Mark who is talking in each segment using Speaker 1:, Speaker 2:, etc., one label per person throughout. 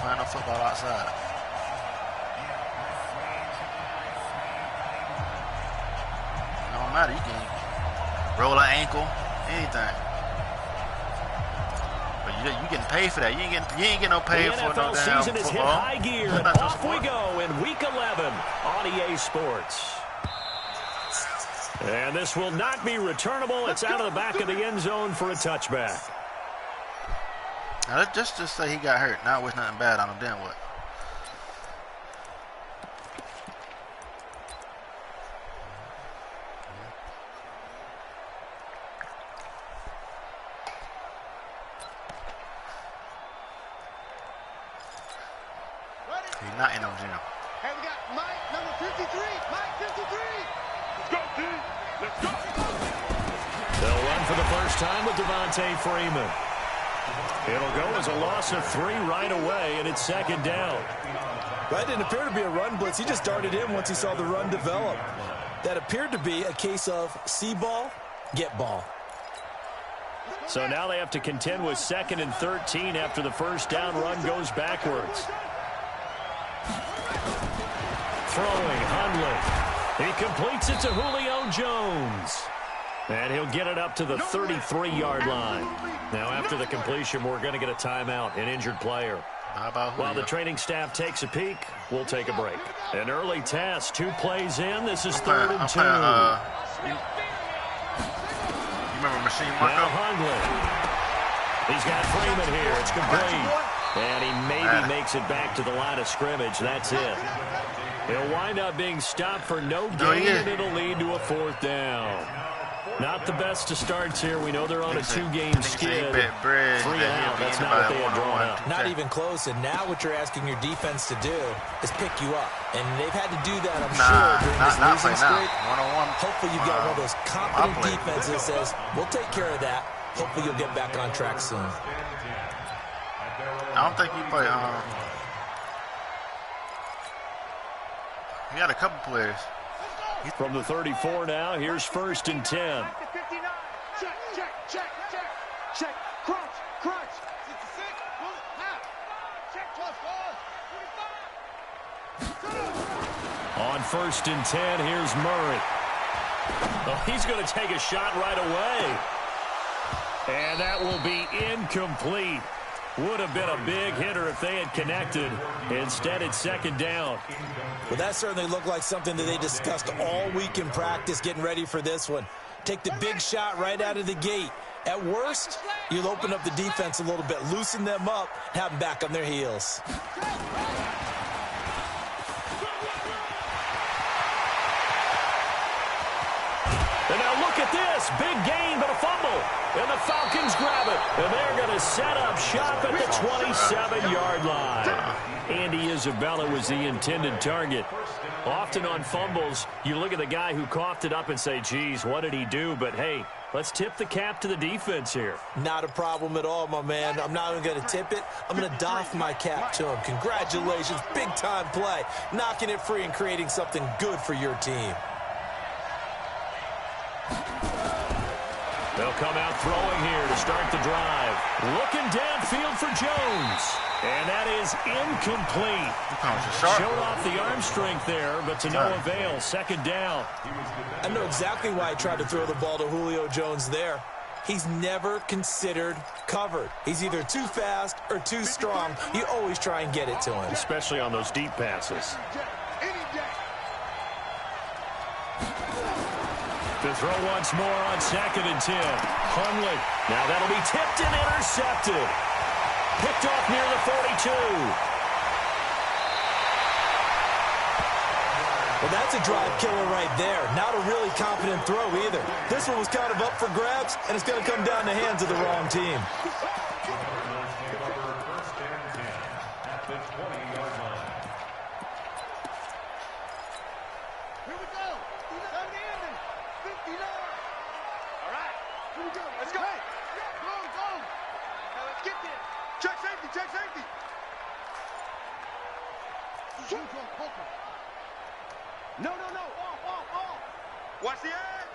Speaker 1: playing no football outside. It don't matter. You can roll an ankle, anything. But you getting paid for that. You ain't getting no pay for no damn
Speaker 2: season is hit
Speaker 1: football.
Speaker 2: high gear. And off we go in Week 11 on EA Sports. And this will not be returnable. It's out of the back of the end zone for a touchback.
Speaker 1: Now let's just say he got hurt. Now it's nothing bad on him. Then what? He's not in no gym.
Speaker 3: Hey, we got Mike, number 53. Mike, 53. Let's go, dude. Let's go.
Speaker 2: They'll run for the first time with Devontae Freeman. It'll go as a loss of 3 right away, and it's second down.
Speaker 4: That didn't appear to be a run blitz. He just darted in once he saw the run develop. That appeared to be a case of see ball, get ball.
Speaker 2: So now they have to contend with 2nd and 13 after the first down run goes backwards. Throwing, Hundley. He completes it to Julio Jones. And he'll get it up to the 33-yard line. Now, after the completion, we're going to get a timeout, an injured player.
Speaker 1: How about Julio?
Speaker 2: While the training staff takes a peek, we'll take a break. An early test, 2 plays in. This is 3rd and 2.
Speaker 1: You remember Machine Marco?
Speaker 2: Now Hundley. He's got Freeman here. It's complete. And he maybe makes it back to the line of scrimmage. That's it. He'll wind up being stopped for no gain, and it'll lead to a 4th down. Not the best of starts here. We know they're on a 2-game skid. 3 out. That's not what they had drawn up.
Speaker 4: Not even close. And now what you're asking your defense to do is pick you up. And they've had to do that, I'm sure, during this losing streak. Hopefully you've got one of those competent defenses that says, we'll take care of that. Hopefully you'll get back on track soon.
Speaker 1: I don't think he played. He had a couple players.
Speaker 2: From the 34 now, here's 1st and 10.
Speaker 3: Check, check, check, check, check. Crunch, crunch. 66, pull it, half. Check, plus, 45.
Speaker 2: On 1st and 10, here's Murray. Oh, he's going to take a shot right away. And that will be incomplete. Would have been a big hitter if they had connected. Instead, it's 2nd down.
Speaker 4: Well, that certainly looked like something that they discussed all week in practice, getting ready for this one. Take the big shot right out of the gate. At worst, you'll open up the defense a little bit, loosen them up, have them back on their heels.
Speaker 2: And now look at this. Big gain, but a fumble. And the Falcons grab it. And they're going to set up shop at the 27-yard line. Andy Isabella was the intended target. Often on fumbles, you look at the guy who coughed it up and say, geez, what did he do? But, hey, let's tip the cap to the defense here.
Speaker 4: Not a problem at all, my man. I'm not even going to tip it. I'm going to doff my cap to him. Congratulations. Big-time play. Knocking it free and creating something good for your team.
Speaker 2: They'll come out throwing here to start the drive. Looking downfield for Jones. And that is incomplete. Showed off the arm strength there, but to no avail. 2nd down.
Speaker 4: I know exactly why I tried to throw the ball to Julio Jones there. He's never considered covered. He's either too fast or too strong. You always try and get it to him.
Speaker 2: Especially on those deep passes. To throw once more on 2nd and 10. Hundley. Now that'll be tipped and intercepted. Picked off near the 42.
Speaker 4: Well, that's a drive killer right there. Not a really confident throw either. This one was kind of up for grabs, and it's going to come down the hands of the wrong team.
Speaker 3: No. Off. Watch the edge.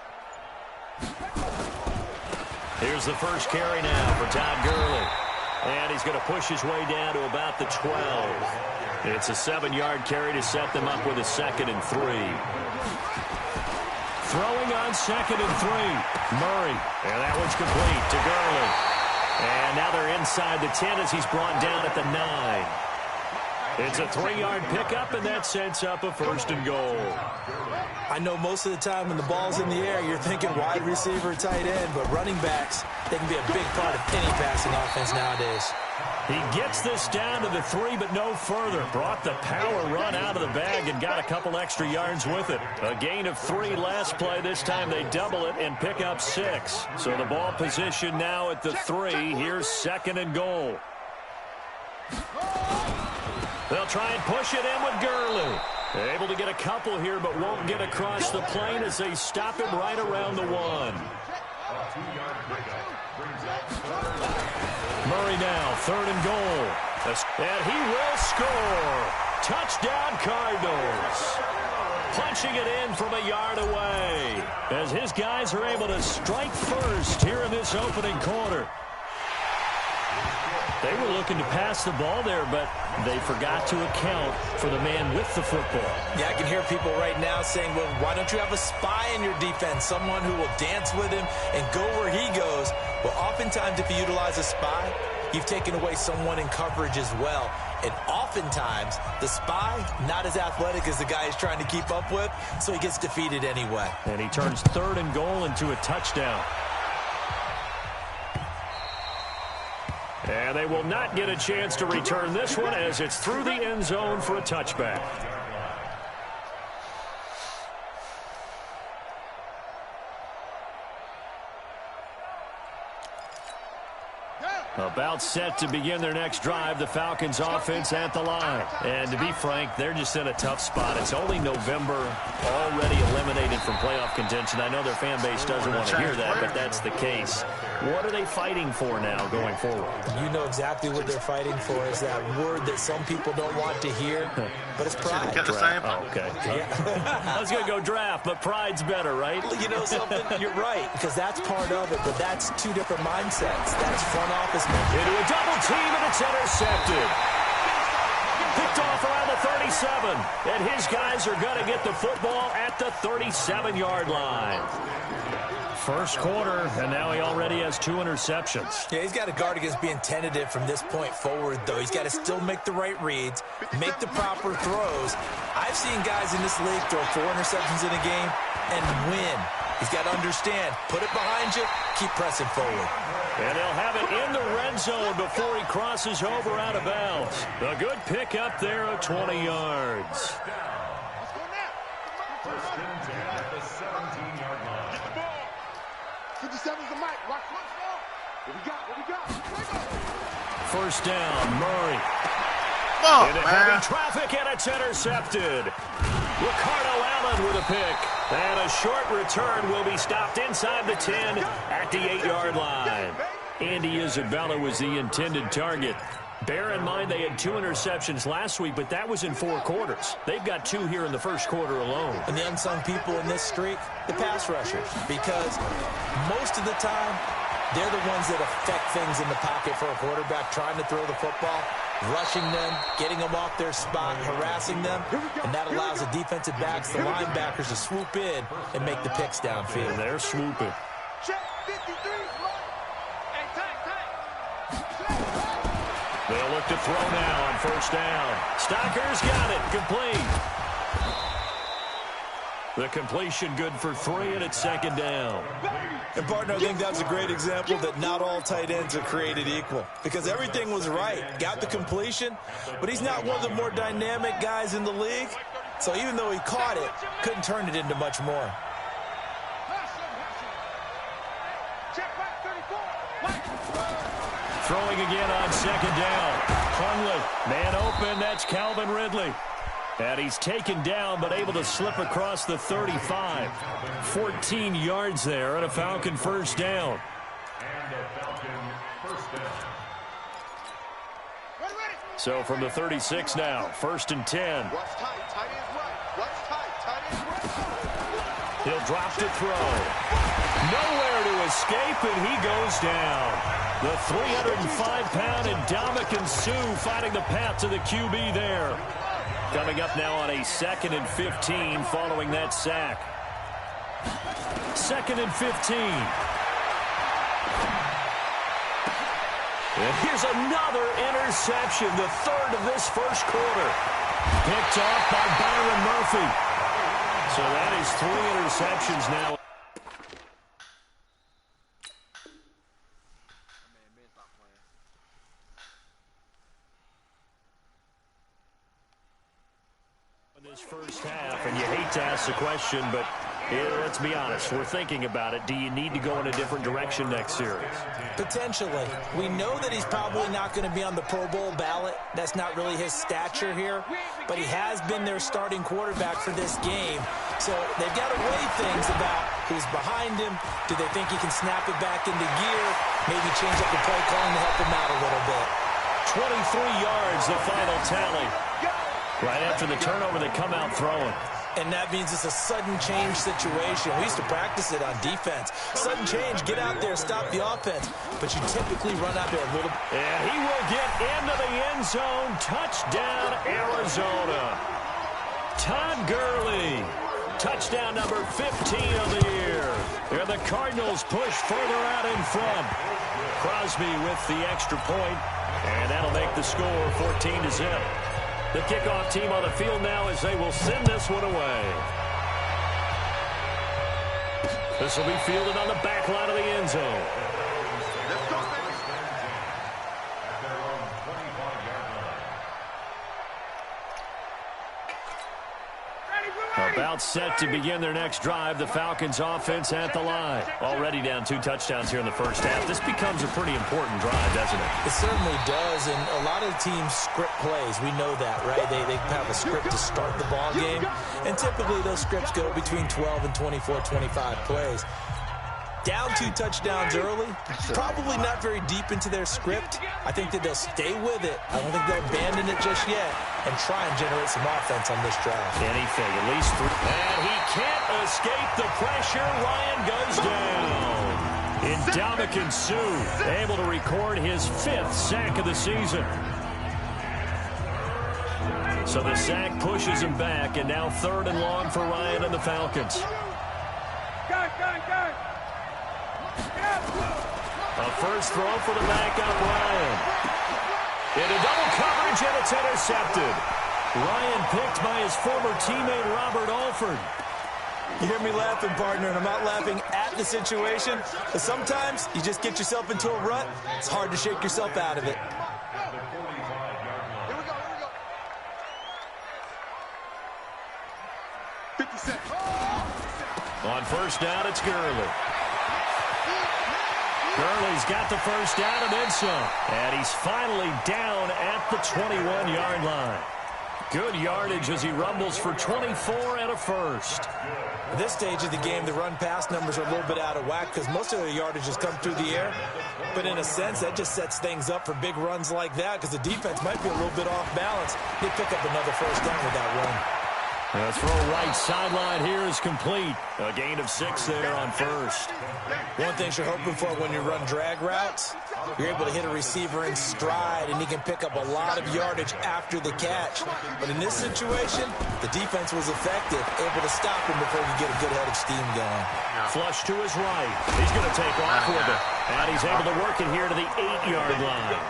Speaker 2: Here's the first carry now for Todd Gurley. And he's going to push his way down to about the 12. It's a 7-yard carry to set them up with a 2nd and 3. Throwing on 2nd and 3. Murray. And that one's complete to Garland. And now they're inside the 10 as he's brought down at the 9. It's a 3-yard pickup, and that sets up a 1st and goal.
Speaker 4: I know most of the time when the ball's in the air, you're thinking wide receiver, tight end, but running backs, they can be a big part of any passing offense nowadays.
Speaker 2: He gets this down to the 3, but no further. Brought the power run out of the bag and got a couple extra yards with it. A gain of 3 last play. This time they double it and pick up 6. So the ball position now at the 3. Here's 2nd and goal. They'll try and push it in with Gurley. Able to get a couple here, but won't get across the plane as they stop him right around the 1. Murray now, 3rd and goal. And he will score. Touchdown, Cardinals. Punching it in from a yard away as his guys are able to strike first here in this opening quarter. They were looking to pass the ball there, but they forgot to account for the man with the football.
Speaker 4: Yeah, I can hear people right now saying, well, why don't you have a spy in your defense, someone who will dance with him and go where he goes? Well, oftentimes if you utilize a spy, you've taken away someone in coverage as well. And oftentimes, the spy, not as athletic as the guy he's trying to keep up with, so he gets defeated anyway.
Speaker 2: And he turns 3rd and goal into a touchdown. And they will not get a chance to return this one as it's through the end zone for a touchback. About set to begin their next drive, the Falcons offense at the line. And to be frank, they're just in a tough spot. It's only November, already eliminated from playoff contention. I know their fan base doesn't want to hear that, but that's the case. What are they fighting for now going forward?
Speaker 4: You know exactly what they're fighting for is that word that some people don't want to hear, but it's pride.
Speaker 2: Oh, okay. Yeah. I was going to go draft, but pride's better, right?
Speaker 4: You know something? You're right, because that's part of it, but that's 2 different mindsets. That's front office.
Speaker 2: Into a double team, and it's intercepted. Picked off around the 37, and his guys are going to get the football at the 37-yard line. First quarter, and now he already has 2 interceptions.
Speaker 4: Yeah, he's got to guard against being tentative from this point forward, though. He's got to still make the right reads, make the proper throws. I've seen guys in this league throw 4 interceptions in a game and win. He's got to understand, put it behind you, keep pressing forward.
Speaker 2: And they'll have it in the red zone before he crosses over out of bounds. A good pick up there of 20 yards.
Speaker 3: 57's the mic. Watch what we got.
Speaker 2: First down, Murray.
Speaker 1: Oh,
Speaker 2: into heavy traffic, and it's intercepted. Ricardo Allen with a pick. And a short return will be stopped inside the 10 at the 8-yard line. Andy Isabella was the intended target. Bear in mind they had 2 interceptions last week, but that was in 4 quarters. They've got 2 here in the first quarter alone.
Speaker 4: And the unsung people in this streak, the pass rushers, because most of the time, they're the ones that affect things in the pocket for a quarterback, trying to throw the football, rushing them, getting them off their spot, harassing them, and that allows the defensive backs, the linebackers, to swoop in and make the picks downfield.
Speaker 2: And they're swooping.
Speaker 3: Check 53. Hey,
Speaker 2: They'll look to throw now on first down. Stocker's got it. Complete. The completion good for 3, and it's 2nd down.
Speaker 4: And, partner, I think that's a great example that not all tight ends are created equal, because everything was right. Got the completion, but he's not one of the more dynamic guys in the league. So even though he caught it, couldn't turn it into much more.
Speaker 2: Throwing again on 2nd down. Hundley, man open, that's Calvin Ridley. And he's taken down, but able to slip across the 35. 14 yards there, and a Falcon first down. So from the 36 now, 1st and 10.
Speaker 3: What's tight? Tight ends right. What's tight? Tight ends right.
Speaker 2: He'll drop to throw. Nowhere to escape, and he goes down. The 305-pound Oneanonlymj Sue finding the path to the QB there. Coming up now on a 2nd and 15 following that sack. 2nd and 15. And here's another interception, the 3rd of this first quarter. Picked off by Byron Murphy. So that is 3 interceptions now. In this first half, and you hate to ask the question, but let's be honest, we're thinking about it. Do you need to go in a different direction next series?
Speaker 4: Potentially. We know that he's probably not going to be on the Pro Bowl ballot. That's not really his stature here, but he has been their starting quarterback for this game. So they've got to weigh things about who's behind him. Do they think he can snap it back into gear? Maybe change up the play calling to help him out a little bit.
Speaker 2: 23 yards, the final tally. Right after the turnover, they come out throwing.
Speaker 4: And that means it's a sudden change situation. We used to practice it on defense. Sudden change, get out there, stop the offense. But you typically run out there a little.
Speaker 2: And he will get into the end zone. Touchdown, Arizona. Todd Gurley. Touchdown number 15 of the year. And the Cardinals push further out in front. Crosby with the extra point. And that'll make the score 14-0. The kickoff team on the field now as they will send this one away. This will be fielded on the back line of the end zone. About set to begin their next drive. The Falcons offense at the line. Already down 2 touchdowns here in the first half. This becomes a pretty important drive, doesn't it?
Speaker 4: It certainly does, and a lot of teams script plays. We know that, right? They have a script to start the ball game, and typically those scripts go between 12 and 24, 25 plays. Down 2 touchdowns early, probably not very deep into their script. I think that they'll stay with it. I don't think they'll abandon it just yet and try and generate some offense on this drive.
Speaker 2: Anything, at least 3. And he can't escape the pressure. Ryan goes down. Oneanonlymj Sue able to record his 5th sack of the season. So the sack pushes him back, and now 3rd and long for Ryan and the Falcons. A first throw for the backup, Ryan. Into double coverage, and it's intercepted. Ryan picked by his former teammate, Robert Alford.
Speaker 4: You hear me laughing, partner, and I'm not laughing at the situation. But sometimes you just get yourself into a rut. It's hard to shake yourself out of it.
Speaker 3: Here we go. 50 seconds.
Speaker 2: On first down, it's Gurley. Gurley's got the first down and then some. And he's finally down at the 21-yard line. Good yardage as he rumbles for 24 and a first.
Speaker 4: At this stage of the game, the run-pass numbers are a little bit out of whack because most of their yardage has come through the air. But in a sense, that just sets things up for big runs like that because the defense might be a little bit off balance. They pick up another first down with that run.
Speaker 2: The throw right sideline here is complete. A gain of 6 there on first.
Speaker 4: One thing you're hoping for when you run drag routes, you're able to hit a receiver in stride, and he can pick up a lot of yardage after the catch. But in this situation, the defense was effective, able to stop him before he could get a good head of steam going.
Speaker 2: Flush to his right. He's going to take off with it. And he's able to work it here to the 8-yard line.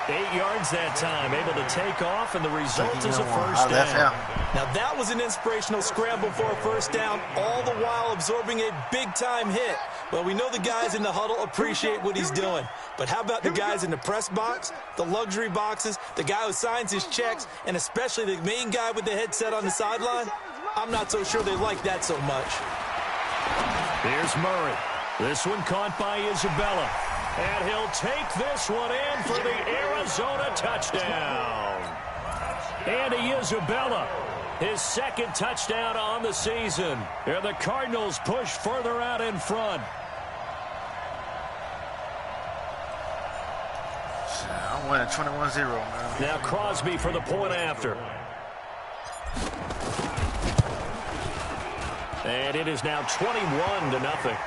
Speaker 2: 8 yards that time, able to take off, and the result is a first down.
Speaker 4: Now that was an inspirational scramble for a first down, all the while absorbing a big-time hit. Well, we know the guys in the huddle appreciate what he's doing. But how about the guys in the press box, the luxury boxes, the guy who signs his checks, and especially the main guy with the headset on the sideline? I'm not so sure they like that so much.
Speaker 2: Here's Murray. This one caught by Isabella. And he'll take this one in for the Arizona touchdown. Andy Isabella, his 2nd touchdown on the season. And the Cardinals push further out in front.
Speaker 1: I'm winning 21-0, man.
Speaker 2: Now Crosby for the point after. And it is now 21-0.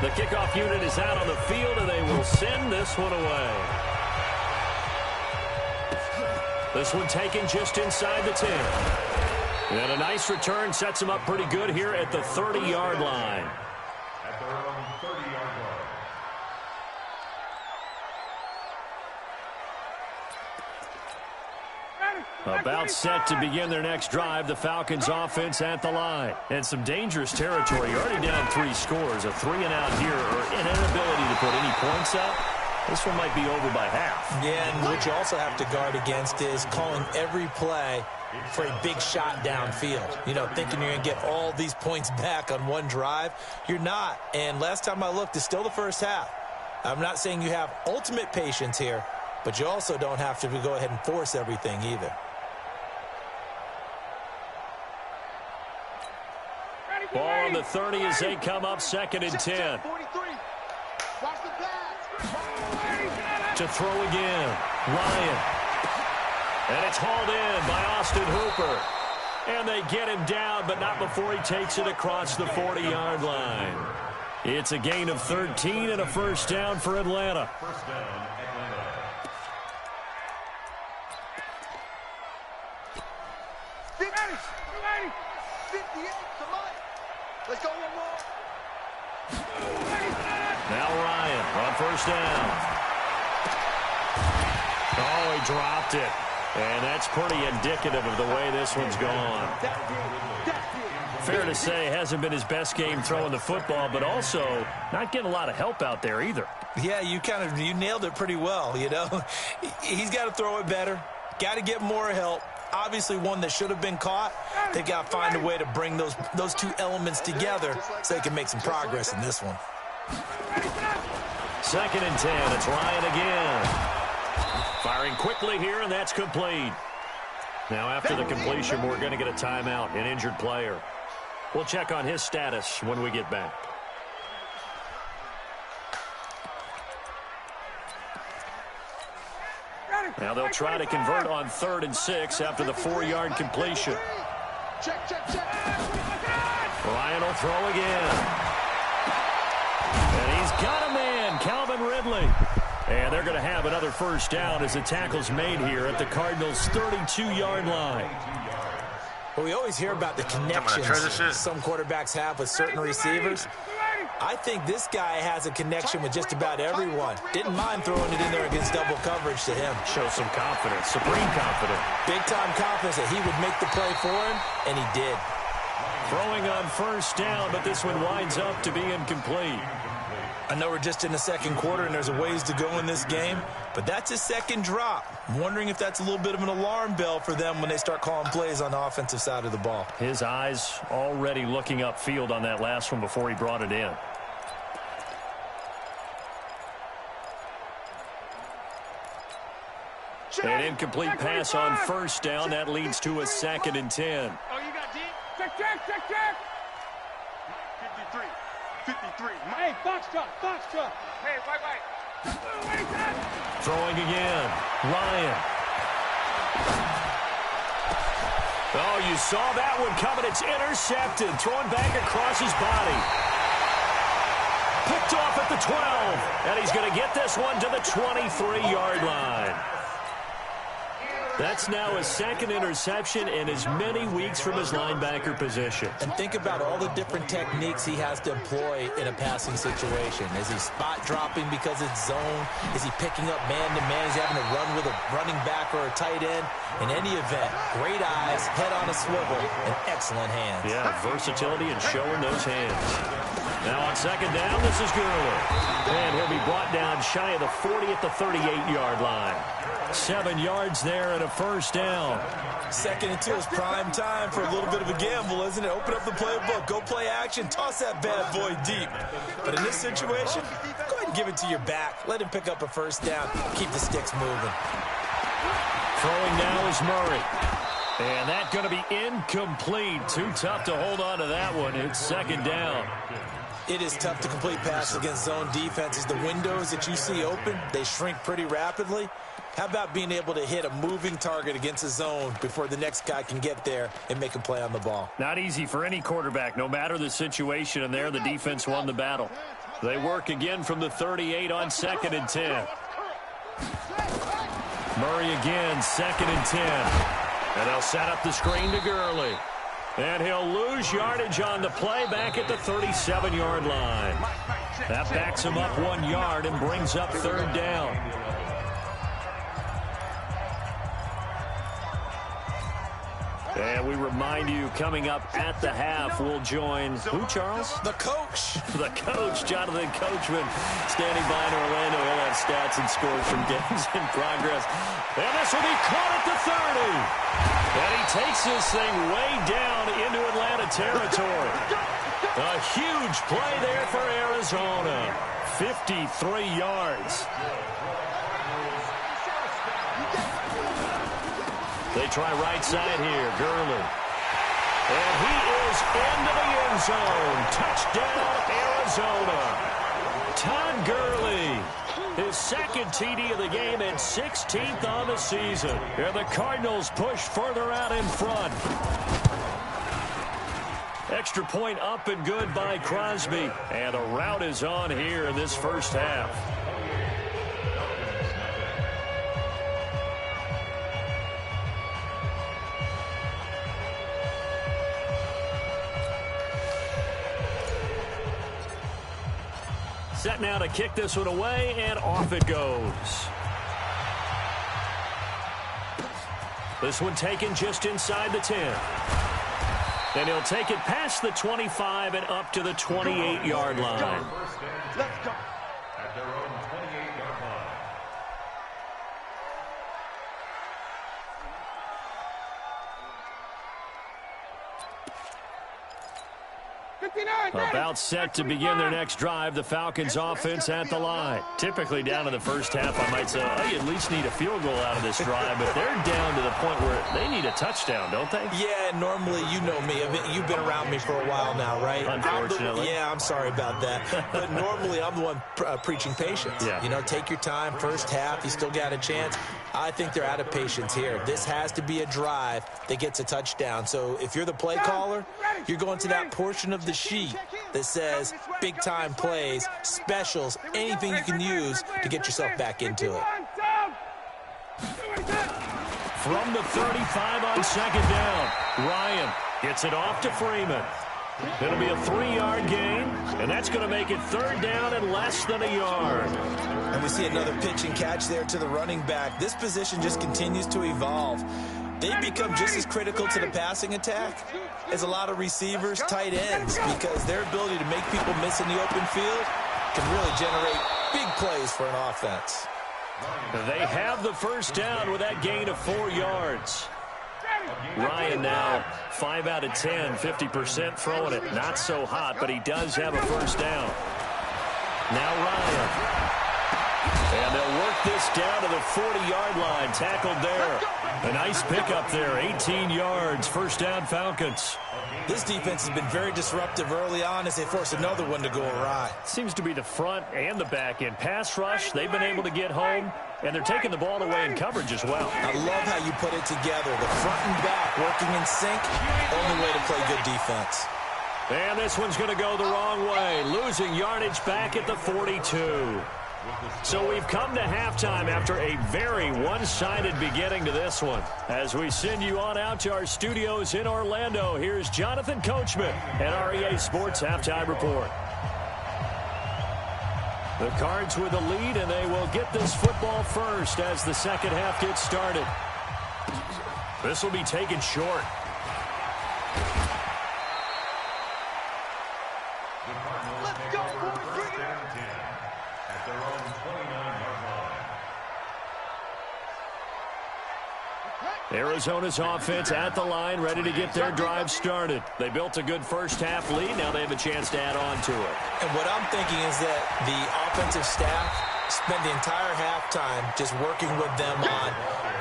Speaker 2: The kickoff unit is out on the field, and they will send this one away. This one taken just inside the 10. And a nice return sets them up pretty good here at the 30-yard line.
Speaker 3: At their own 30-yard line.
Speaker 2: About set to begin their next drive, the Falcons offense at the line. And some dangerous territory. Already down 3 scores. A 3-and-out here, or an inability to put any points up. This one might be over by half.
Speaker 4: Yeah, and what you also have to guard against is calling every play for a big shot downfield. You know, thinking you're going to get all these points back on one drive. You're not. And last time I looked, it's still the first half. I'm not saying you have ultimate patience here, but you also don't have to go ahead and force everything either.
Speaker 2: Ball on the 30 as they come up 2nd and 10. To throw again, Ryan. And it's hauled in by Austin Hooper. And they get him down, but not before he takes it across the 40-yard line. It's a gain of 13 and a first down for Atlanta.
Speaker 3: First down, Atlanta.
Speaker 5: Let's go one more.
Speaker 2: Now Ryan on first down. Oh, he dropped it. And that's pretty indicative of the way this one's gone. Fair to say, hasn't been his best game throwing the football, but also not getting a lot of help out there either.
Speaker 4: Yeah, you nailed it pretty well, you know. He's got to throw it better. Got to get more help. Obviously one that should have been caught. They got to find a way to bring those two elements together so they can make some progress in this one.
Speaker 2: 2nd and 10. It's Ryan again. Firing quickly here, and that's complete. Now after the completion, we're going to get a timeout, an injured player. We'll check on his status when we get back. Now they'll try to convert on 3rd and 6 after the 4-yard completion.
Speaker 3: Check, check, check.
Speaker 2: Ryan will throw again. And he's got a man, Calvin Ridley. And they're going to have another first down as the tackle's made here at the Cardinals' 32-yard line.
Speaker 4: Well, we always hear about the connections some quarterbacks have with certain receivers. I think this guy has a connection with just about everyone. Didn't mind throwing it in there against double coverage to him.
Speaker 2: Show some confidence, supreme confidence.
Speaker 4: Big-time confidence that he would make the play for him, and he did.
Speaker 2: Throwing on first down, but this one winds up to be incomplete.
Speaker 4: I know we're just in the second quarter and there's a ways to go in this game, but that's his second drop. I'm wondering if that's a little bit of an alarm bell for them when they start calling plays on the offensive side of the ball.
Speaker 2: His eyes already looking upfield on that last one before he brought it in. An incomplete pass on first down. That leads to a 2nd and 10.
Speaker 3: Oh, you got D? Check, check, check, check. 53. Hey, box truck. Hey, white.
Speaker 2: Throwing again. Ryan. Oh, you saw that one coming. It's intercepted. Throwing back across his body. Picked off at the 12. And he's going to get this one to the 23-yard line. That's now his 2nd interception in as many weeks from his linebacker position.
Speaker 4: And think about all the different techniques he has to employ in a passing situation. Is he spot dropping because it's zone? Is he picking up man-to-man? Is he having to run with a running back or a tight end? In any event, great eyes, head on a swivel, and excellent hands.
Speaker 2: Yeah, versatility and showing those hands. Now on 2nd down, this is Gurley. And he'll be brought down shy of the 40 at the 38-yard line. 7 yards there and a first down.
Speaker 4: 2nd and 2 is prime time for a little bit of a gamble, isn't it? Open up the playbook, go play action, toss that bad boy deep. But in this situation, go ahead and give it to your back. Let him pick up a first down. Keep the sticks moving.
Speaker 2: Throwing now is Murray. And that's going to be incomplete. Too tough to hold on to that one. It's 2nd down.
Speaker 4: It is tough to complete passes against zone defenses. The windows that you see open, they shrink pretty rapidly. How about being able to hit a moving target against a zone before the next guy can get there and make a play on the ball?
Speaker 2: Not easy for any quarterback, no matter the situation, and there the defense won the battle. They work again from the 38 on 2nd and 10. Murray again, 2nd and 10. And they'll set up the screen to Gurley. And he'll lose yardage on the play back at the 37-yard line. That backs him up 1 yard and brings up 3rd down. And we remind you, coming up at the half, we'll join who, Charles?
Speaker 4: The coach.
Speaker 2: The coach, Jonathan Coachman, standing by in Orlando. He'll have stats and scores from games in progress. And this will be caught at the 30. And he takes this thing way down into Atlanta territory. A huge play there for Arizona. 53 yards. They try right side here. Gurley. And he is into the end zone. Touchdown, Arizona. Todd Gurley. His 2nd TD of the game and 16th on the season. And the Cardinals push further out in front. Extra point up and good by Crosby. And a rout is on here in this first half. Set now to kick this one away, and off it goes. This one taken just inside the 10. And he'll take it past the 25 and up to the 28-yard line.
Speaker 3: Let's go.
Speaker 5: At their own 28-yard line.
Speaker 2: About set to begin their next drive. The Falcons offense at the line. Typically down in the first half, I might say, oh, you at least need a field goal out of this drive. But they're down to the point where they need a touchdown, don't they?
Speaker 4: Yeah, normally, you know me. You've been around me for a while now, right?
Speaker 2: Unfortunately.
Speaker 4: I'm sorry about that. But normally, I'm the one preaching patience.
Speaker 2: Yeah.
Speaker 4: You know, take your time. First half, you still got a chance. I think they're out of patience here. This has to be a drive that gets a touchdown. So if you're the play caller, you're going to that portion of the sheet that says big-time plays, specials, anything you can use to get yourself back into it.
Speaker 2: From the 35 on 2nd down, Ryan gets it off to Freeman. It'll be a 3-yard gain, and that's going to make it 3rd down and less than a yard.
Speaker 4: And we see another pitch and catch there to the running back. This position just continues to evolve. They've become just as critical to the passing attack as a lot of receivers, tight ends, because their ability to make people miss in the open field can really generate big plays for an offense.
Speaker 2: They have the first down with that gain of 4 yards. Ryan now 5 out of 10, 50% throwing it. Not so hot, but he does have a first down. Now Ryan. And they'll work this down to the 40-yard line. Tackled there. A nice pickup there. 18 yards. First down, Falcons.
Speaker 4: This defense has been very disruptive early on as they force another one to go awry.
Speaker 2: Seems to be the front and the back end. Pass rush, they've been able to get home, and they're taking the ball away in coverage as well.
Speaker 4: I love how you put it together. The front and back working in sync. Only way to play good defense.
Speaker 2: And this one's going to go the wrong way. Losing yardage back at the 42. So we've come to halftime after a very one-sided beginning to this one. As we send you on out to our studios in Orlando, here's Jonathan Coachman at REA Sports Halftime Report. The Cards with the lead, and they will get this football first as the second half gets started. This will be taken short.
Speaker 3: Let's go, boys.
Speaker 5: At their own 29-yard line.
Speaker 2: Arizona's offense at the line, ready to get their drive started. They built a good first half lead. Now they have a chance to add on to it.
Speaker 4: And what I'm thinking is that the offensive staff spent the entire halftime just working with them on,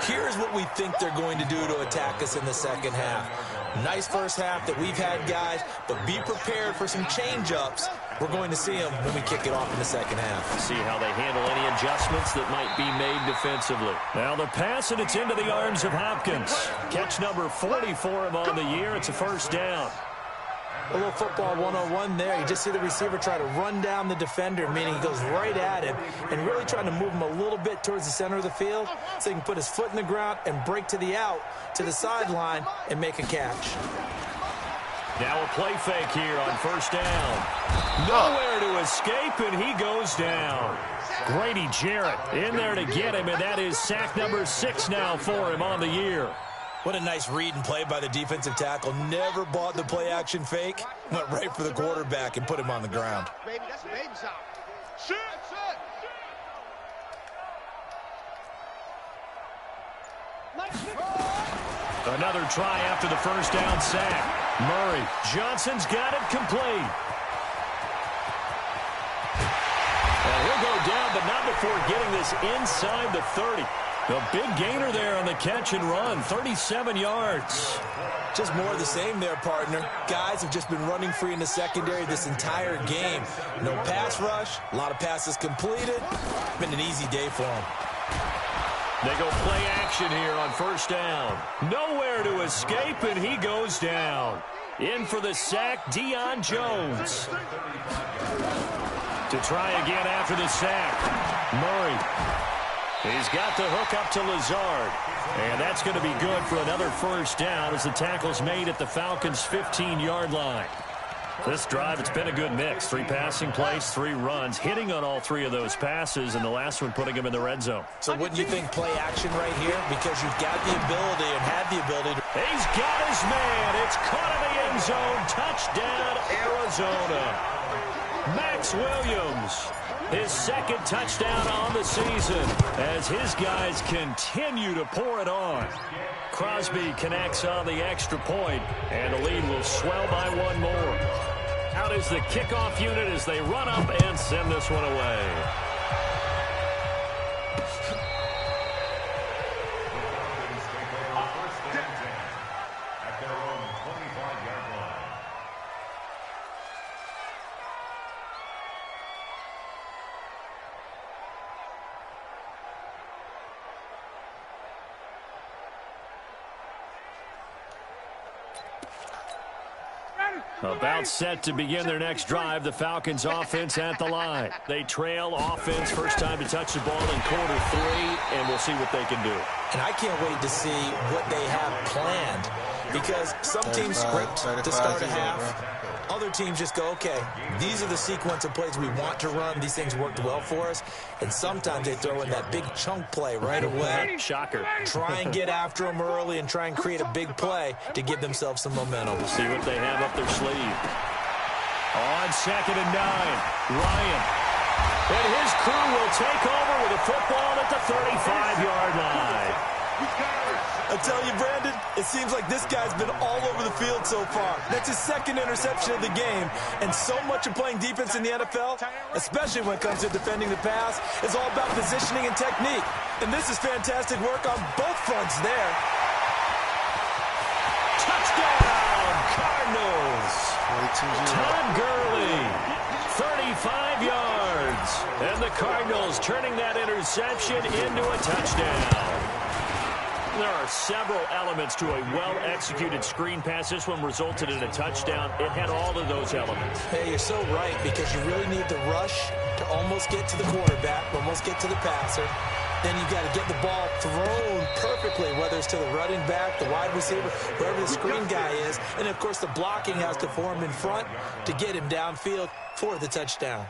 Speaker 4: here's what we think they're going to do to attack us in the second half. Nice first half that we've had, guys, but be prepared for some change-ups We're going to see them when we kick it off in the second half.
Speaker 2: See how they handle any adjustments that might be made defensively. Now the pass, and it's into the arms of Hopkins. Catch number 40 for him on the year. It's a first down.
Speaker 4: A little football 101 there. You just see the receiver try to run down the defender, meaning he goes right at him and really trying to move him a little bit towards the center of the field so he can put his foot in the ground and break to the out, to the sideline, and make a catch.
Speaker 2: Now a play fake here on first down. Nowhere to escape, and he goes down. Grady Jarrett in there to get him, and that is sack number 6 now for him on the year.
Speaker 4: What a nice read and play by the defensive tackle. Never bought the play-action fake. Went right for the quarterback and put him on the ground.
Speaker 3: Baby, that's baby sound. Shit,
Speaker 2: Another try after the first down sack. Murray. Johnson's got it complete. And he'll go down, but not before getting this inside the 30. A big gainer there on the catch and run, 37 yards.
Speaker 4: Just more of the same there, partner. Guys have just been running free in the secondary this entire game. No pass rush, a lot of passes completed. Been an easy day for them.
Speaker 2: They go play action here on first down. Nowhere to escape, and he goes down. In for the sack, Deion Jones. To try again after the sack, Murray. He's got the hook up to Lazard. And that's going to be good for another first down as the tackle's made at the Falcons' 15-yard line. This drive, it's been a good mix. 3 passing plays, 3 runs, hitting on all 3 of those passes, and the last one putting him in the red zone.
Speaker 4: So wouldn't you think play action right here? Because you've got the ability and have the ability to...
Speaker 2: He's got his man. It's caught in the end zone. Touchdown, Arizona. Max Williams, his 2nd touchdown on the season as his guys continue to pour it on. Crosby connects on the extra point, and the lead will swell by 1 more. Out is the kickoff unit as they run up and send this one away.
Speaker 5: At their own 25-yard line.
Speaker 2: About set to begin their next drive, the Falcons offense at the line. They trail offense, first time to touch the ball in quarter 3, and we'll see what they can do.
Speaker 4: And I can't wait to see what they have planned, because some teams script to start a half. Other teams just go, okay, these are the sequence of plays we want to run. These things worked well for us. And sometimes they throw in that big chunk play right away.
Speaker 2: Shocker.
Speaker 4: Try and get after them early and try and create a big play to give themselves some momentum.
Speaker 2: We'll see what they have up their sleeve. On 2nd and 9, Ryan. And his crew will take over with a football at the 35-yard line.
Speaker 4: I tell you, Brandon, it seems like this guy's been all over the field so far. That's his 2nd interception of the game. And so much of playing defense in the NFL, especially when it comes to defending the pass, is all about positioning and technique. And this is fantastic work on both fronts there.
Speaker 2: Touchdown, Cardinals. Todd Gurley, 35 yards. And the Cardinals turning that interception into a touchdown. There are several elements to a well-executed screen pass. This one resulted in a touchdown. It had all of those elements.
Speaker 4: Hey, you're so right, because you really need the rush to almost get to the quarterback, almost get to the passer. Then you've got to get the ball thrown perfectly, whether it's to the running back, the wide receiver, whoever the screen guy is. And, of course, the blocking has to form in front to get him downfield for the touchdown.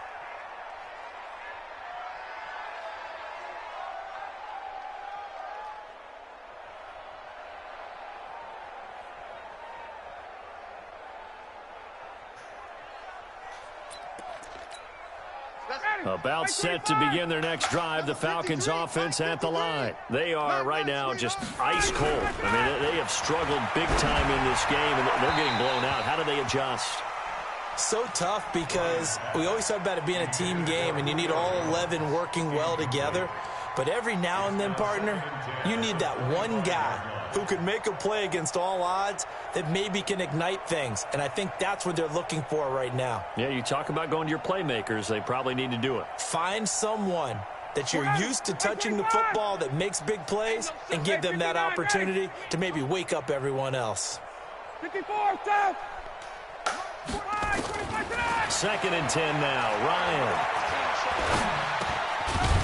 Speaker 2: About set to begin their next drive, the Falcons offense at the line. They are right now just ice cold. I mean, they have struggled big time in this game, and they're getting blown out. How do they adjust?
Speaker 4: So tough, because we always talk about it being a team game, and you need all 11 working well together. But every now and then, partner, you need that one guy who can make a play against all odds that maybe can ignite things. And I think that's what they're looking for right now.
Speaker 2: Yeah, you talk about going to your playmakers. They probably need to do it.
Speaker 4: Find someone that you're used to touching the football that makes big plays and give them that opportunity to maybe wake up everyone else.
Speaker 3: 54, stop!
Speaker 2: 2nd and 10 now. Ryan.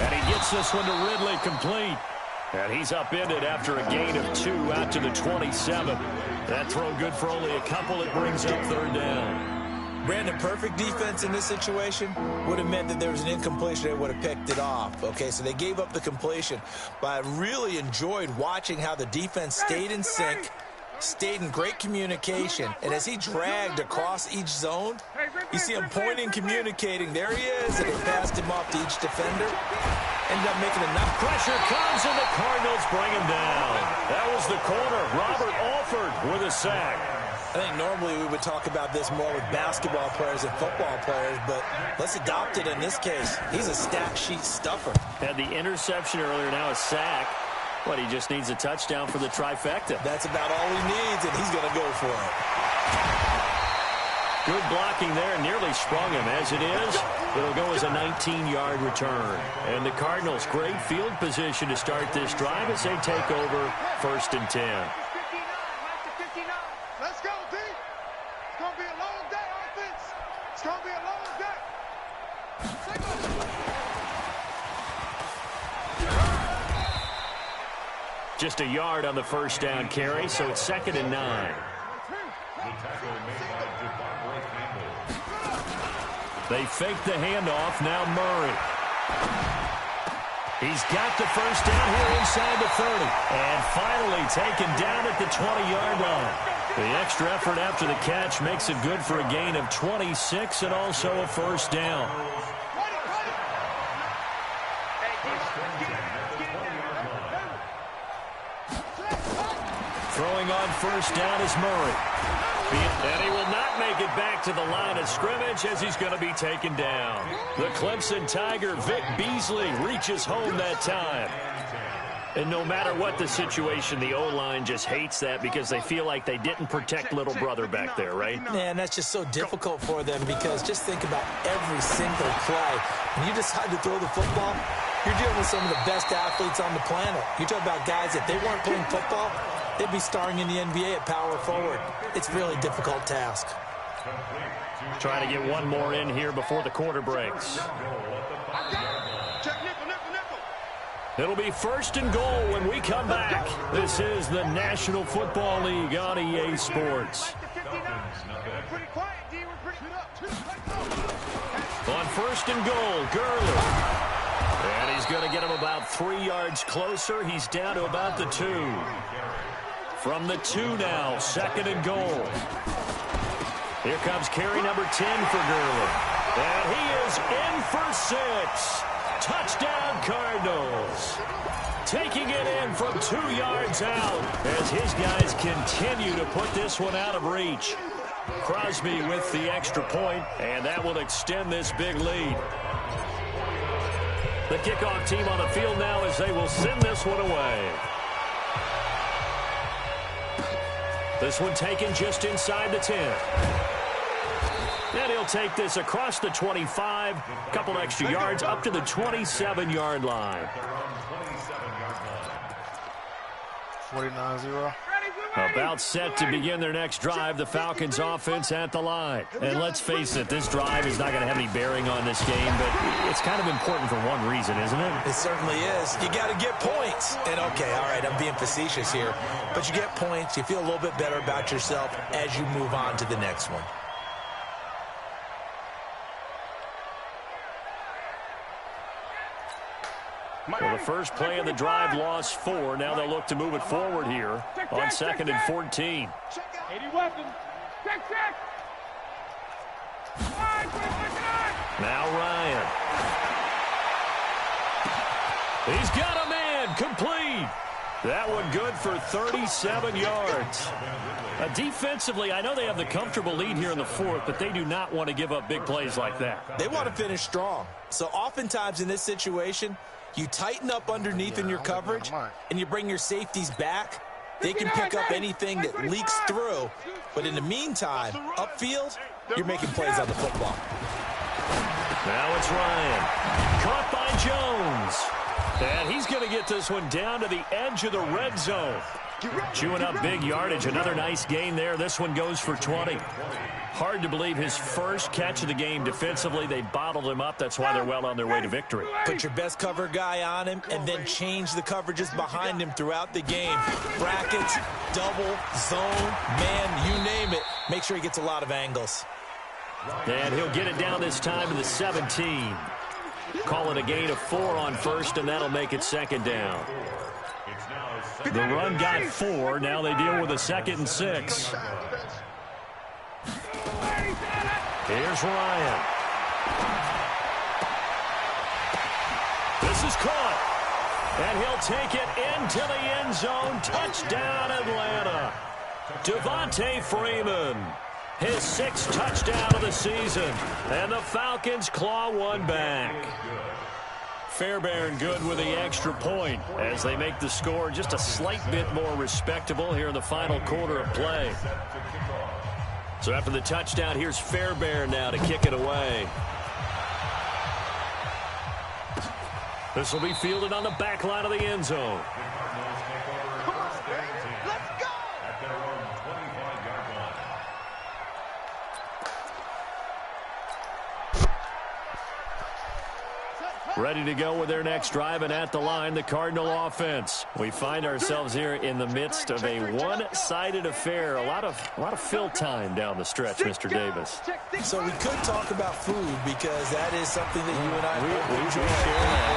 Speaker 2: And he gets this one to Ridley complete. And he's upended after a gain of 2 out to the 27. That throw good for only a couple. It brings up 3rd down.
Speaker 4: Brandon, perfect defense in this situation would have meant that there was an incompletion. They would have picked it off. Okay, so they gave up the completion. But I really enjoyed watching how the defense stayed in sync, stayed in great communication, and as he dragged across each zone, you see him pointing, communicating. There he is, and they passed him off to each defender. Ended up making enough.
Speaker 2: Pressure comes, and the Cardinals bring him down. That was the corner, Robert Alford, with a sack.
Speaker 4: I think normally we would talk about this more with basketball players and football players, but let's adopt it in this case. He's a stat sheet stuffer.
Speaker 2: Had the interception earlier, now a sack. But he just needs a touchdown for the trifecta.
Speaker 4: That's about all he needs, and he's going to go for it.
Speaker 2: Good blocking there, nearly sprung him. As it is, it'll go as a 19-yard return. And the Cardinals, great field position to start this drive as they take over 1st and 10.
Speaker 3: Let's go, D. It's going to be a long day, offense. It's going to be a long day.
Speaker 2: Just a yard on the 1st down carry, so it's 2nd and 9. They fake the handoff, now Murray. He's got the 1st down here inside the 30. And finally taken down at the 20-yard line. The extra effort after the catch makes it good for a gain of 26 and also a 1st down. Throwing on 1st down is Murray. And he will not make it back to the line of scrimmage as he's going to be taken down. The Clemson Tiger, Vic Beasley, reaches home that time. And no matter what the situation, the O-line just hates that because they feel like they didn't protect little brother back there, right?
Speaker 4: Yeah, and that's just so difficult for them because just think about every single play. When you decide to throw the football, you're dealing with some of the best athletes on the planet. You talk about guys, if they weren't playing football, they'd be starring in the NBA at power forward. It's a really difficult task.
Speaker 2: Trying to get one more in here before the quarter breaks. It'll be 1st and goal when we come back. This is the National Football League on EA Sports. On 1st and goal, Gurley. And he's going to get him about 3 yards closer. He's down to about the 2. From the 2 now, 2nd and goal. Here comes carry number 10 for Gurley. And he is in for 6. Touchdown, Cardinals. Taking it in from 2 yards out as his guys continue to put this one out of reach. Crosby with the extra point, and that will extend this big lead. The kickoff team on the field now as they will send this one away. This one taken just inside the 10. And he'll take this across the 25, a couple extra yards up to the 27-yard line.
Speaker 1: 49-0.
Speaker 2: About set to begin their next drive, the Falcons offense at the line. And let's face it, this drive is not going to have any bearing on this game, but it's kind of important for one reason, isn't it?
Speaker 4: It certainly is. You got to get points. And okay, all right, I'm being facetious here, but you get points, you feel a little bit better about yourself as you move on to the next one.
Speaker 2: Well, the first play of the drive lost 4. Now they'll look to move it forward here on 2nd and 14.
Speaker 3: 80 weapons. Check.
Speaker 2: Now Ryan. He's got a man complete. That one good for 37 yards. Defensively, I know they have the comfortable lead here in the fourth, but they do not want to give up big plays like that.
Speaker 4: They want to finish strong. So oftentimes in this situation, you tighten up underneath in your coverage, and you bring your safeties back. They can pick up anything that leaks through. But in the meantime, upfield, you're making plays on the football.
Speaker 2: Now it's Ryan. Caught by Jones. And he's going to get this one down to the edge of the red zone. Chewing up big yardage. Another nice gain there. This one goes for 20. Hard to believe his first catch of the game defensively. They bottled him up. That's why they're well on their way to victory.
Speaker 4: Put your best cover guy on him and then change the coverages behind him throughout the game. Brackets, double, zone, man, you name it. Make sure he gets a lot of angles.
Speaker 2: And he'll get it down this time to the 17. Call it a gain of 4 on first, and that'll make it second down. The run got 4. Now they deal with a 2nd and 6. Here's Ryan. This is caught. And he'll take it into the end zone. Touchdown, Atlanta. Devontae Freeman. His 6th touchdown of the season. And the Falcons claw one back. Fairbairn good with the extra point as they make the score just a slight bit more respectable here in the final quarter of play. So after the touchdown, here's Fairbairn now to kick it away. This will be fielded on the back line of the end zone.
Speaker 3: Come on, baby. Let's go.
Speaker 5: At their own 25-yard line.
Speaker 2: Ready to go with their next drive, and at the line, the Cardinal offense. We find ourselves here in the midst of a one-sided affair. A lot of fill time down the stretch, Mr. Davis.
Speaker 4: So we could talk about food because that is something that you and I enjoy.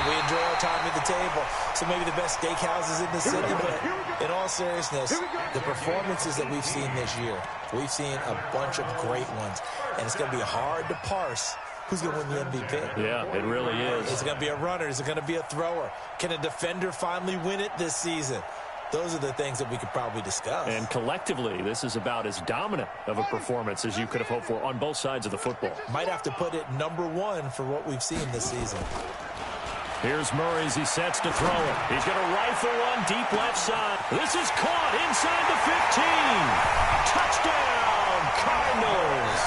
Speaker 4: We enjoy our time at the table. So maybe the best steakhouses in the city, but in all seriousness, the performances that we've seen this year, we've seen a bunch of great ones, and it's going to be hard to parse who's going to win the MVP.
Speaker 2: Yeah, it really is.
Speaker 4: Is it going to be a runner? Is it going to be a thrower? Can a defender finally win it this season? Those are the things that we could probably discuss.
Speaker 2: And collectively, this is about as dominant of a performance as you could have hoped for on both sides of the football.
Speaker 4: Might have to put it #1 for what we've seen this season.
Speaker 2: Here's Murray as he sets to throw it. He's going to rifle one deep left side. This is caught inside the 15. Touchdown, Cardinals.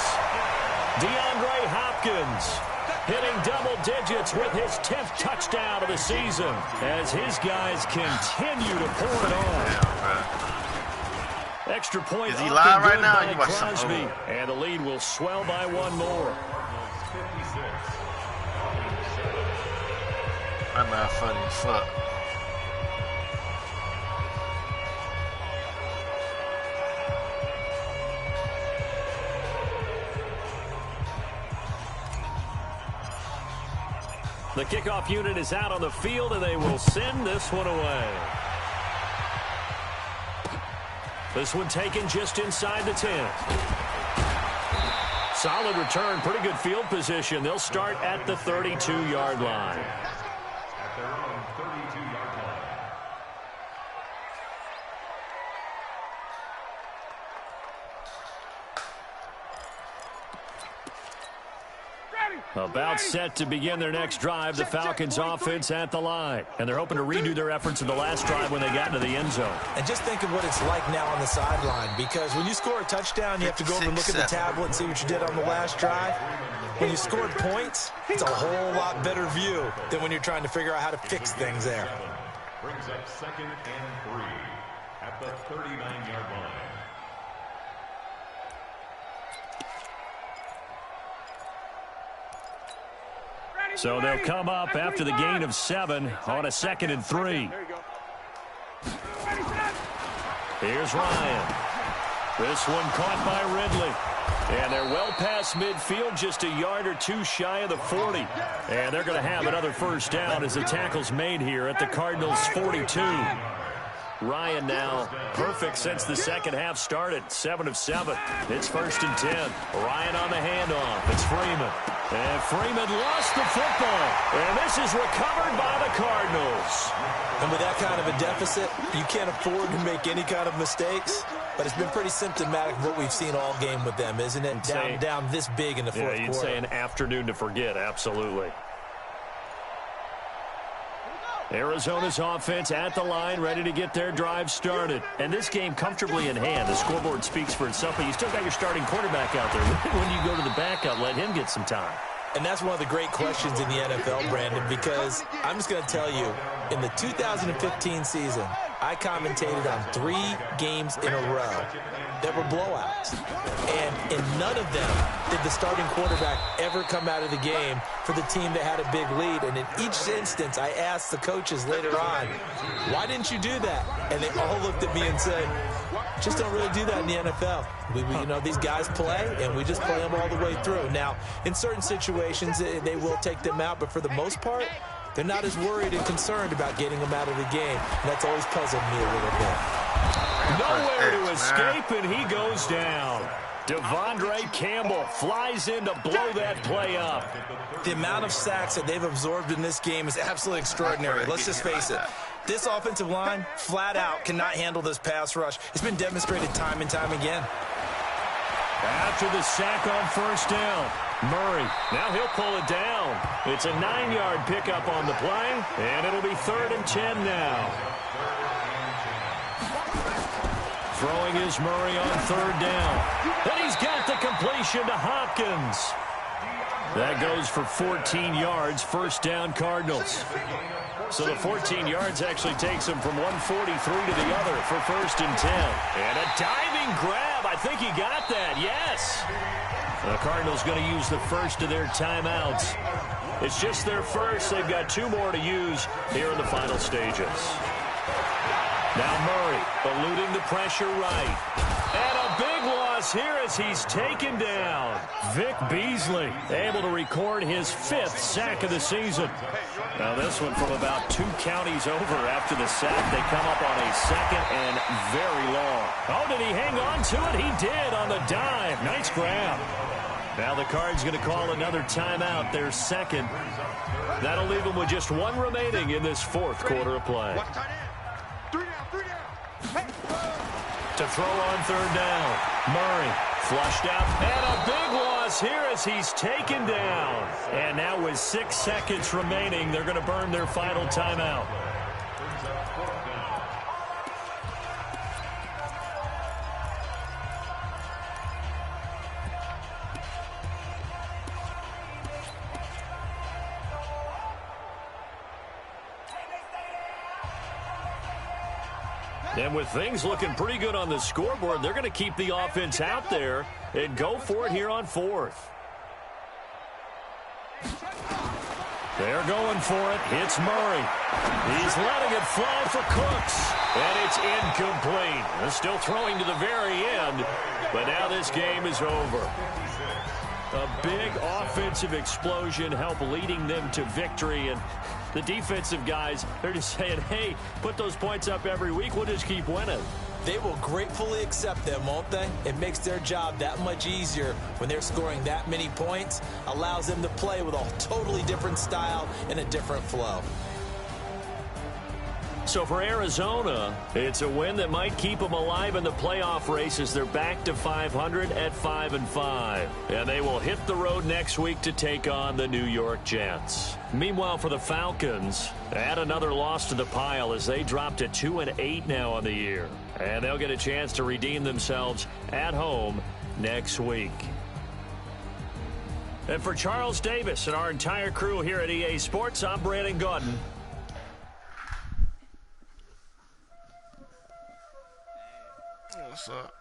Speaker 2: DeAndre Hopkins hitting double digits with his 10th touchdown of the season as his guys continue to pour it on. Extra point.
Speaker 1: Is he live right now?
Speaker 2: You Crosby, and the lead will swell by one more.
Speaker 1: I'm not funny as fuck.
Speaker 2: The kickoff unit is out on the field, and they will send this one away. This one taken just inside the 10. Solid return, pretty good field position. They'll start at the 32-yard line.
Speaker 5: At their own 32-yard line.
Speaker 2: About set to begin their next drive, the Falcons offense at the line. And they're hoping to redo their efforts in the last drive when they got into the end zone.
Speaker 4: And just think of what it's like now on the sideline, because when you score a touchdown, you have to go over and look at the tablet and see what you did on the last drive. When you scored points, it's a whole lot better view than when you're trying to figure out how to fix things there.
Speaker 5: Brings up 2nd and 3 at the 39-yard line.
Speaker 2: So they'll come up after the gain of 7 on a 2nd and 3. Here's Ryan. This one caught by Ridley. And they're well past midfield, just a yard or two shy of the 40. And they're going to have another first down as the tackle's made here at the Cardinals' 42. Ryan now perfect since the second half started. 7 of 7. It's 1st and 10. Ryan on the handoff. It's Freeman. And Freeman lost the football. And this is recovered by the Cardinals.
Speaker 4: And with that kind of a deficit, you can't afford to make any kind of mistakes. But it's been pretty symptomatic of what we've seen all game with them, isn't it? Down this big in the fourth quarter.
Speaker 2: You'd say an afternoon to forget, absolutely. Arizona's offense at the line, ready to get their drive started. And this game comfortably in hand. The scoreboard speaks for itself, but you still got your starting quarterback out there. When you go to the backup, let him get some time.
Speaker 4: And that's one of the great questions in the NFL, Brandon, because I'm just going to tell you, in the 2015 season, I commentated on 3 games in a row that were blowouts. And in none of them did the starting quarterback ever come out of the game for the team that had a big lead. And in each instance, I asked the coaches later on, why didn't you do that? And they all looked at me and said, just don't really do that in the NFL. You know, these guys play, and we just play them all the way through. Now, in certain situations, they will take them out, but for the most part, they're not as worried and concerned about getting them out of the game. And that's always puzzled me a little bit.
Speaker 2: Nowhere to escape, and he goes down. Devondre Campbell flies in to blow that play up.
Speaker 4: The amount of sacks that they've absorbed in this game is absolutely extraordinary. Let's just face it. This offensive line, flat out, cannot handle this pass rush. It's been demonstrated time and time again.
Speaker 2: After the sack on first down, Murray, now he'll pull it down. It's a 9-yard pickup on the play, and it'll be 3rd and 10 now. Throwing is Murray on 3rd down. And he's got the completion to Hopkins. That goes for 14 yards, first down Cardinals. So the 14 yards actually takes him from 143 to the other for 1st and 10. And a diving grab. I think he got that. Yes. The Cardinals going to use the first of their timeouts. It's just their first. They've got 2 more to use here in the final stages. Now Murray eluding the pressure right. And a big loss here as he's taken down. Vic Beasley able to record his 5th sack of the season. Now this one from about 2 counties over after the sack. They come up on a 2nd and very long. Oh, did he hang on to it? He did on the dive. Nice grab. Now the Cards going to call another timeout, their 2nd. That'll leave them with just 1 remaining in this 4th quarter of play. To throw on 3rd down. Murray flushed out. And a big loss here as he's taken down. And now with 6 seconds remaining, they're going to burn their final timeout. And with things looking pretty good on the scoreboard, they're going to keep the offense out there and go for it here on 4th. They're going for it. It's Murray. He's letting it fly for Cooks. And it's incomplete. They're still throwing to the very end. But now this game is over. A big offensive explosion helped leading them to victory. And the defensive guys, they're just saying, hey, put those points up every week. We'll just keep winning.
Speaker 4: They will gratefully accept them, won't they? It makes their job that much easier when they're scoring that many points. Allows them to play with a totally different style and a different flow.
Speaker 2: So for Arizona, it's a win that might keep them alive in the playoff race as they're back to 500 at 5-5. And they will hit the road next week to take on the New York Jets. Meanwhile, for the Falcons, add another loss to the pile as they drop to 2-8 now on the year. And they'll get a chance to redeem themselves at home next week. And for Charles Davis and our entire crew here at EA Sports, I'm Brandon Gaudin.
Speaker 1: What's up?